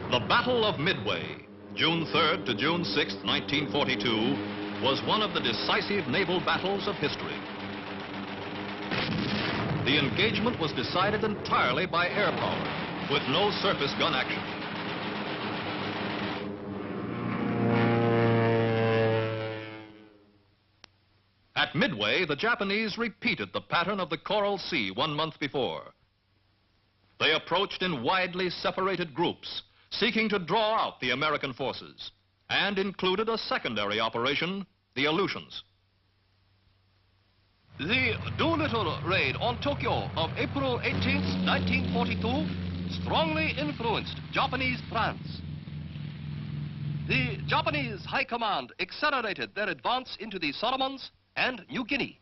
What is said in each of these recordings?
The Battle of Midway, June 3rd to June 6th, 1942, was one of the decisive naval battles of history. The engagement was decided entirely by air power, with no surface gun action. At Midway, the Japanese repeated the pattern of the Coral Sea 1 month before. They approached in widely separated groups, seeking to draw out the American forces, and included a secondary operation, the Aleutians. The Doolittle raid on Tokyo of April 18, 1942, strongly influenced Japanese plans. The Japanese High Command accelerated their advance into the Solomons and New Guinea.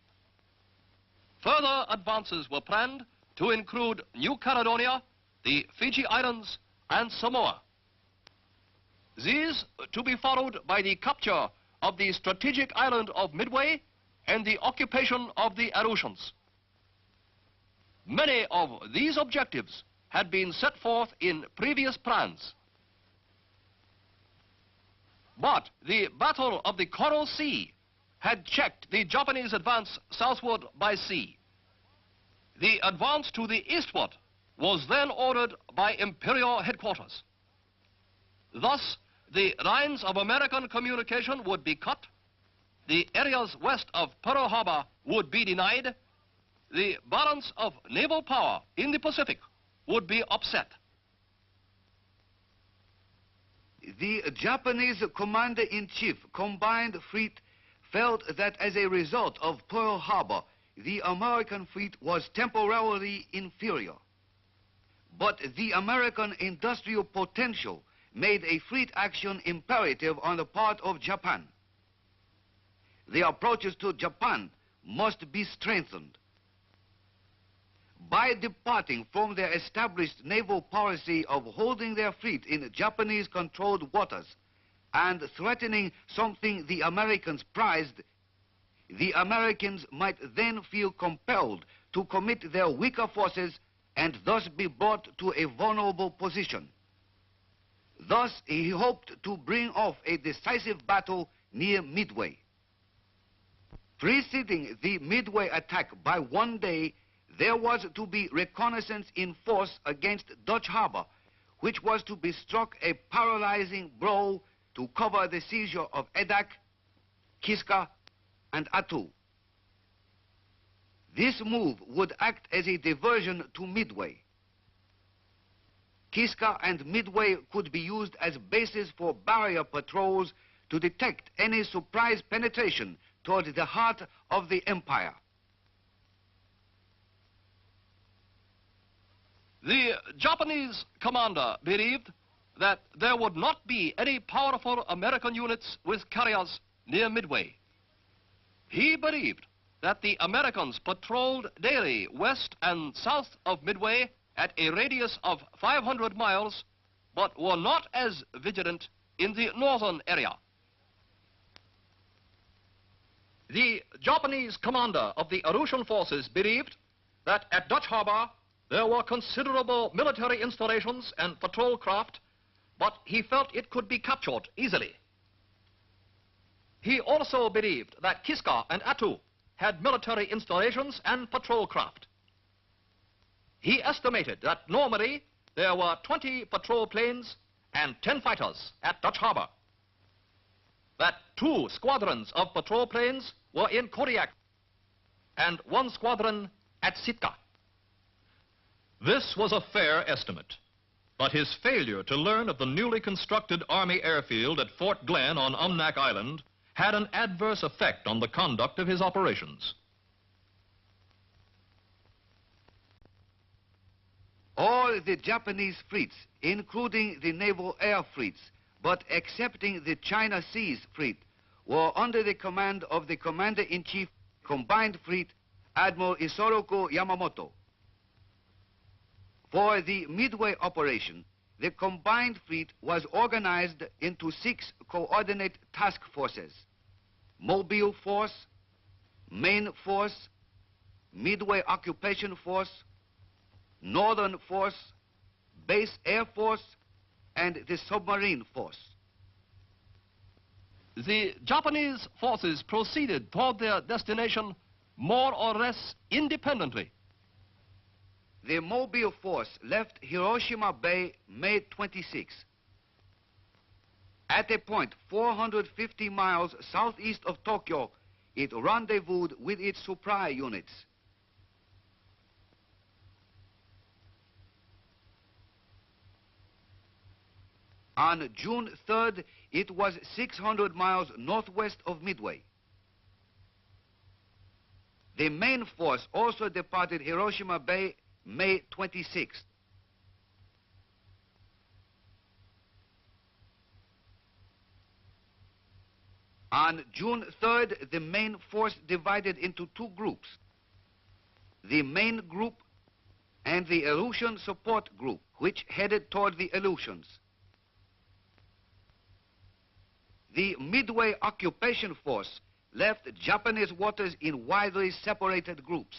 Further advances were planned to include New Caledonia, the Fiji Islands, and Samoa. These to be followed by the capture of the strategic island of Midway and the occupation of the Aleutians. Many of these objectives had been set forth in previous plans. But the Battle of the Coral Sea had checked the Japanese advance southward by sea. The advance to the eastward was then ordered by Imperial headquarters. Thus, the lines of American communication would be cut, the areas west of Pearl Harbor would be denied, the balance of naval power in the Pacific would be upset. The Japanese Commander-in-Chief Combined Fleet felt that as a result of Pearl Harbor, the American fleet was temporarily inferior. But the American industrial potential made a fleet action imperative on the part of Japan. The approaches to Japan must be strengthened. By departing from their established naval policy of holding their fleet in Japanese-controlled waters and threatening something the Americans prized, the Americans might then feel compelled to commit their weaker forces and thus be brought to a vulnerable position. Thus, he hoped to bring off a decisive battle near Midway. Preceding the Midway attack by 1 day, there was to be reconnaissance in force against Dutch Harbor, which was to be struck a paralyzing blow to cover the seizure of Edak, Kiska, and Attu. This move would act as a diversion to Midway. Kiska and Midway could be used as bases for barrier patrols to detect any surprise penetration toward the heart of the empire. The Japanese commander believed that there would not be any powerful American units with carriers near Midway. He believed that the Americans patrolled daily west and south of Midway at a radius of 500 miles, but were not as vigilant in the northern area. The Japanese commander of the Aleutian forces believed that at Dutch Harbor there were considerable military installations and patrol craft, but he felt it could be captured easily. He also believed that Kiska and Attu had military installations and patrol craft. He estimated that normally there were 20 patrol planes and 10 fighters at Dutch Harbor. That 2 squadrons of patrol planes were in Kodiak and 1 squadron at Sitka. This was a fair estimate, but his failure to learn of the newly constructed Army airfield at Fort Glenn on Umnak Island had an adverse effect on the conduct of his operations. All the Japanese fleets, including the naval air fleets, but excepting the China Seas Fleet, were under the command of the Commander-in-Chief Combined Fleet, Admiral Isoroku Yamamoto. For the Midway operation, the Combined Fleet was organized into 6 coordinate task forces: Mobile Force, Main Force, Midway Occupation Force, Northern Force, Base Air Force, and the submarine force. The Japanese forces proceeded toward their destination more or less independently. The Mobile force left Hiroshima Bay May 26. At a point 450 miles southeast of Tokyo, it rendezvoused with its supply units. On June 3rd, it was 600 miles northwest of Midway. The main force also departed Hiroshima Bay May 26th. On June 3rd, the main force divided into two groups. The main group and the Aleutian support group, which headed toward the Aleutians. The Midway occupation force left Japanese waters in widely separated groups.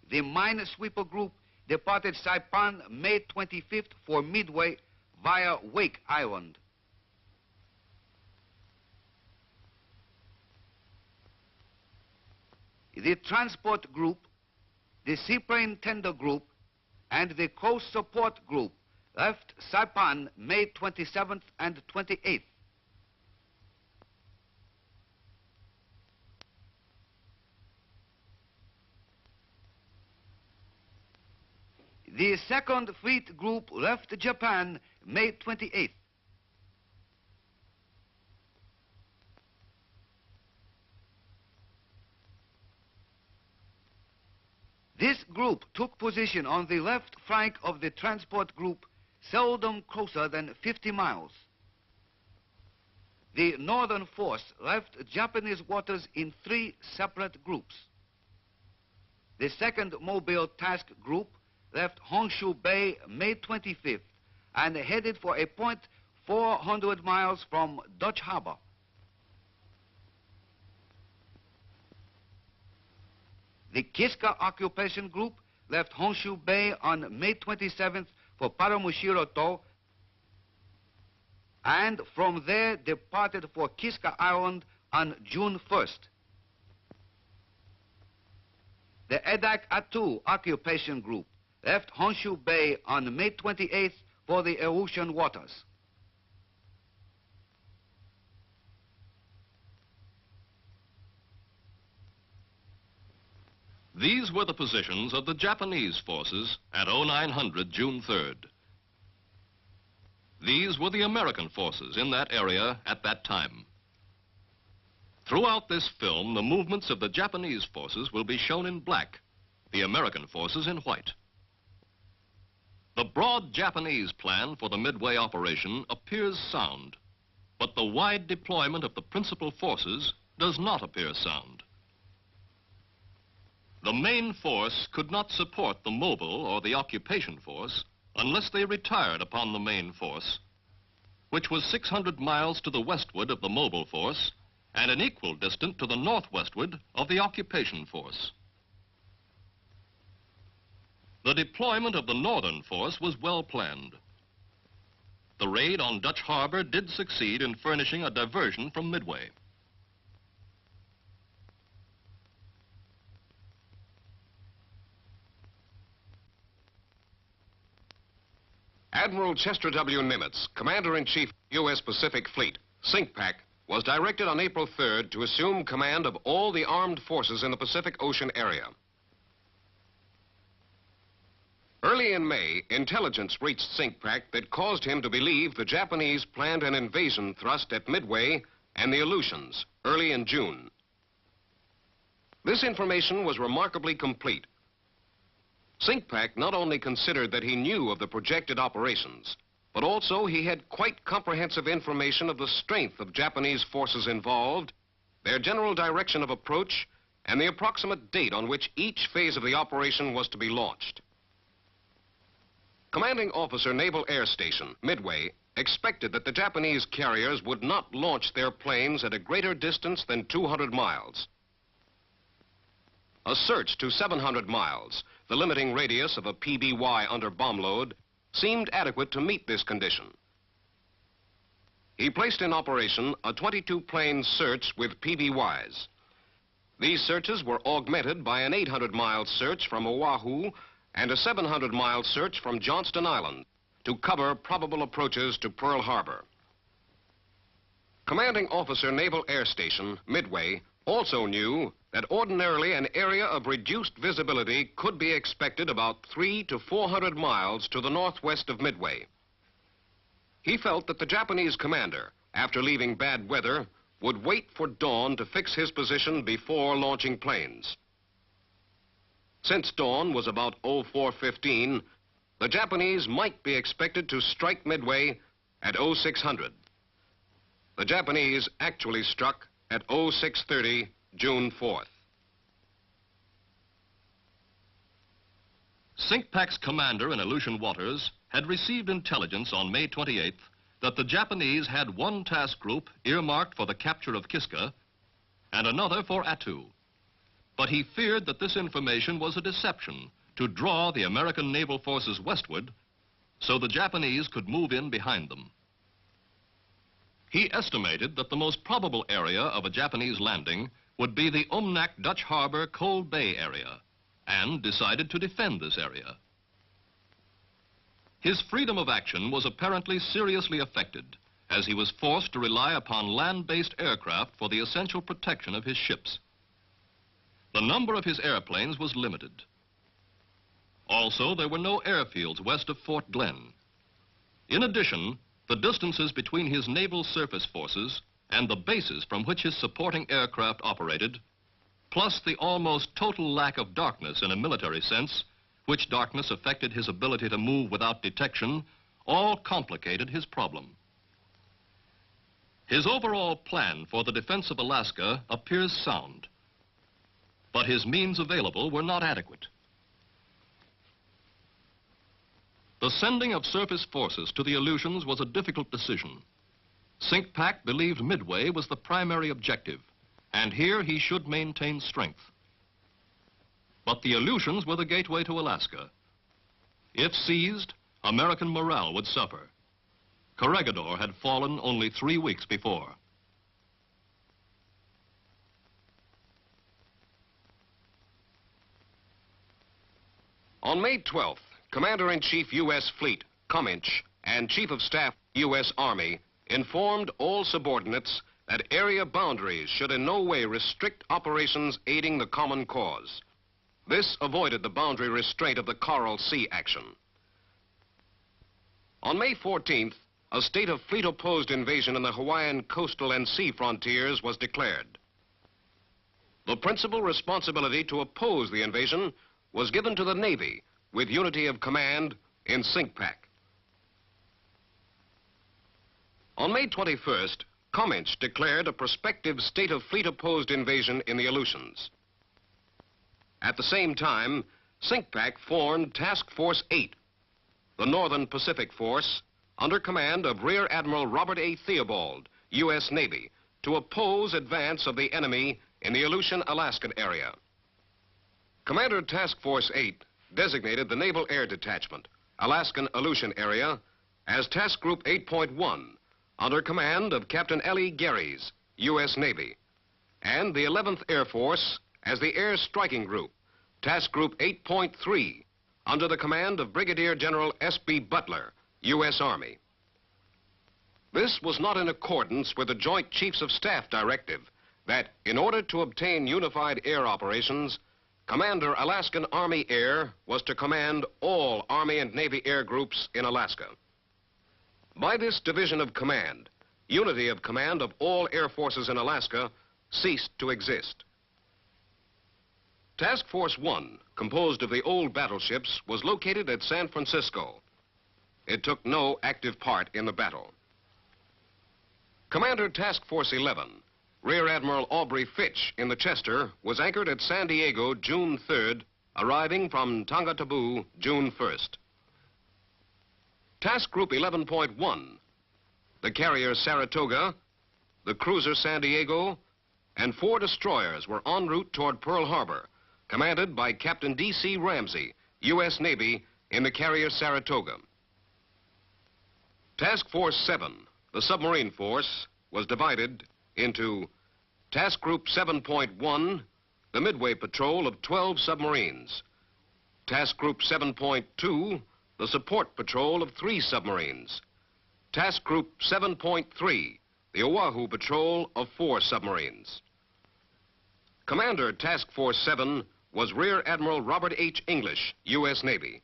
The minesweeper group departed Saipan May 25th for Midway via Wake Island. The transport group, the seaplane tender group, and the coast support group left Saipan May 27th and 28th. The Second Fleet Group left Japan May 28th. This group took position on the left flank of the transport group, seldom closer than 50 miles. The northern force left Japanese waters in three separate groups. The Second Mobile Task Group left Honshu Bay May 25th and headed for a point 400 miles from Dutch Harbor. The Kiska Occupation Group left Honshu Bay on May 27th for Paramushiroto and from there departed for Kiska Island on June 1st. The Edak Atu Occupation Group left Honshu Bay on May 28th for the Aleutian waters. These were the positions of the Japanese forces at 0900 June 3rd. These were the American forces in that area at that time. Throughout this film, the movements of the Japanese forces will be shown in black, the American forces in white. The broad Japanese plan for the Midway operation appears sound, but the wide deployment of the principal forces does not appear sound. The main force could not support the mobile or the occupation force unless they retired upon the main force, which was 600 miles to the westward of the mobile force and an equal distance to the northwestward of the occupation force. The deployment of the northern force was well planned. The raid on Dutch Harbor did succeed in furnishing a diversion from Midway. Admiral Chester W. Nimitz, Commander-in-Chief, U.S. Pacific Fleet, CINCPAC, was directed on April 3rd to assume command of all the armed forces in the Pacific Ocean area. Early in May, intelligence reached CINCPAC that caused him to believe the Japanese planned an invasion thrust at Midway and the Aleutians early in June. This information was remarkably complete. CINCPAC not only considered that he knew of the projected operations, but also he had quite comprehensive information of the strength of Japanese forces involved, their general direction of approach, and the approximate date on which each phase of the operation was to be launched. Commanding Officer Naval Air Station, Midway, expected that the Japanese carriers would not launch their planes at a greater distance than 200 miles. A search to 700 miles, the limiting radius of a PBY under bomb load, seemed adequate to meet this condition. He placed in operation a 22-plane search with PBYs. These searches were augmented by an 800-mile search from Oahu and a 700-mile search from Johnston Island to cover probable approaches to Pearl Harbor. Commanding Officer Naval Air Station, Midway, also knew that ordinarily an area of reduced visibility could be expected about 300 to 400 miles to the northwest of Midway. He felt that the Japanese commander, after leaving bad weather, would wait for dawn to fix his position before launching planes. Since dawn was about 04:15, the Japanese might be expected to strike Midway at 0600. The Japanese actually struck at 0630, June 4th. CINCPAC's commander in Aleutian waters had received intelligence on May 28th that the Japanese had one task group earmarked for the capture of Kiska and another for Attu. But he feared that this information was a deception to draw the American naval forces westward so the Japanese could move in behind them. He estimated that the most probable area of a Japanese landing would be the Umnak Dutch Harbor Cold Bay area, and decided to defend this area. His freedom of action was apparently seriously affected, as he was forced to rely upon land-based aircraft for the essential protection of his ships. The number of his airplanes was limited. Also, there were no airfields west of Fort Glenn. In addition, the distances between his naval surface forces and the bases from which his supporting aircraft operated, plus the almost total lack of darkness in a military sense, which darkness affected his ability to move without detection, all complicated his problem. His overall plan for the defense of Alaska appears sound, but his means available were not adequate. The sending of surface forces to the Aleutians was a difficult decision. CINCPAC believed Midway was the primary objective, and here he should maintain strength. But the Aleutians were the gateway to Alaska. If seized, American morale would suffer. Corregidor had fallen only 3 weeks before. On May 12th, Commander-in-Chief U.S. Fleet, Cummins, and Chief of Staff, U.S. Army, informed all subordinates that area boundaries should in no way restrict operations aiding the common cause. This avoided the boundary restraint of the Coral Sea action. On May 14th, a state of fleet-opposed invasion in the Hawaiian coastal and sea frontiers was declared. The principal responsibility to oppose the invasion was given to the Navy, with unity of command in CINCPAC. On May 21st, Cummins declared a prospective state of fleet-opposed invasion in the Aleutians. At the same time, CINCPAC formed Task Force 8, the Northern Pacific Force, under command of Rear Admiral Robert A. Theobald, U.S. Navy, to oppose advance of the enemy in the Aleutian-Alaskan area. Commander Task Force 8 designated the Naval Air Detachment, Alaskan-Aleutian Area, as Task Group 8.1, under command of Captain L.E. Gehrys, U.S. Navy, and the 11th Air Force as the Air Striking Group, Task Group 8.3, under the command of Brigadier General S.B. Butler, U.S. Army. This was not in accordance with the Joint Chiefs of Staff directive that, in order to obtain unified air operations, Commander Alaskan Army Air was to command all Army and Navy air groups in Alaska. By this division of command, unity of command of all air forces in Alaska ceased to exist. Task Force 1, composed of the old battleships, was located at San Francisco. It took no active part in the battle. Commander Task Force 11, Rear Admiral Aubrey Fitch in the Chester, was anchored at San Diego June 3rd, arriving from Tongatabu June 1st. Task Group 11.1, the carrier Saratoga, the cruiser San Diego, and 4 destroyers were en route toward Pearl Harbor, commanded by Captain D.C. Ramsey, U.S. Navy, in the carrier Saratoga. Task Force 7, the submarine force, was divided into Task Group 7.1, the Midway patrol of 12 submarines. Task Group 7.2, the support patrol of 3 submarines. Task Group 7.3, the Oahu patrol of 4 submarines. Commander Task Force 7 was Rear Admiral Robert H. English, U.S. Navy.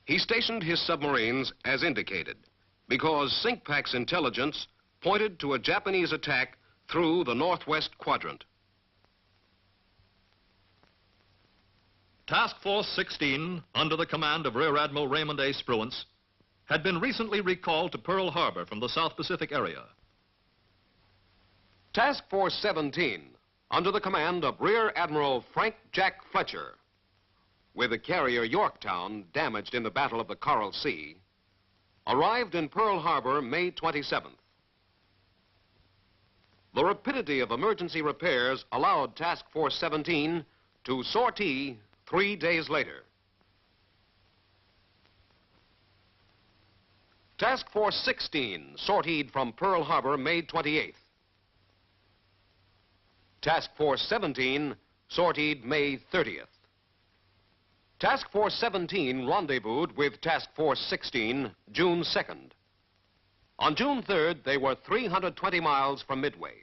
He stationed his submarines as indicated because SINCPAC's intelligence pointed to a Japanese attack through the northwest quadrant. Task Force 16, under the command of Rear Admiral Raymond A. Spruance, had been recently recalled to Pearl Harbor from the South Pacific area. Task Force 17, under the command of Rear Admiral Frank Jack Fletcher, with the carrier Yorktown damaged in the Battle of the Coral Sea, arrived in Pearl Harbor May 27th. The rapidity of emergency repairs allowed Task Force 17 to sortie 3 days later. Task Force 16 sortied from Pearl Harbor May 28th. Task Force 17 sortied May 30th. Task Force 17 rendezvoused with Task Force 16 June 2nd. On June 3rd, they were 320 miles from Midway.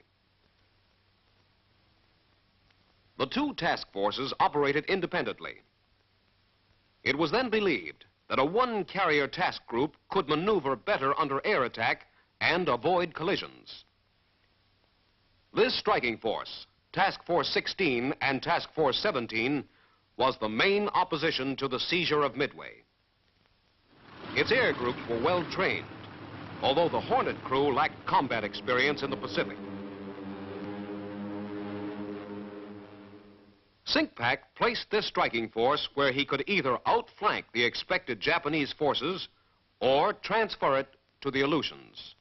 The 2 task forces operated independently. It was then believed that a 1-carrier task group could maneuver better under air attack and avoid collisions. This striking force, Task Force 16 and Task Force 17, was the main opposition to the seizure of Midway. Its air groups were well trained, although the Hornet crew lacked combat experience in the Pacific. SINCPAC placed this striking force where he could either outflank the expected Japanese forces or transfer it to the Aleutians.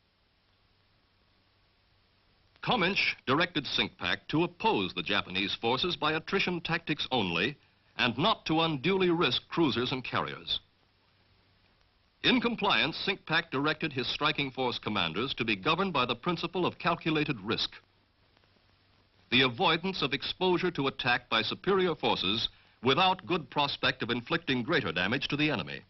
Cominch directed SINCPAC to oppose the Japanese forces by attrition tactics only and not to unduly risk cruisers and carriers. In compliance, SINCPAC directed his striking force commanders to be governed by the principle of calculated risk. The avoidance of exposure to attack by superior forces without good prospect of inflicting greater damage to the enemy.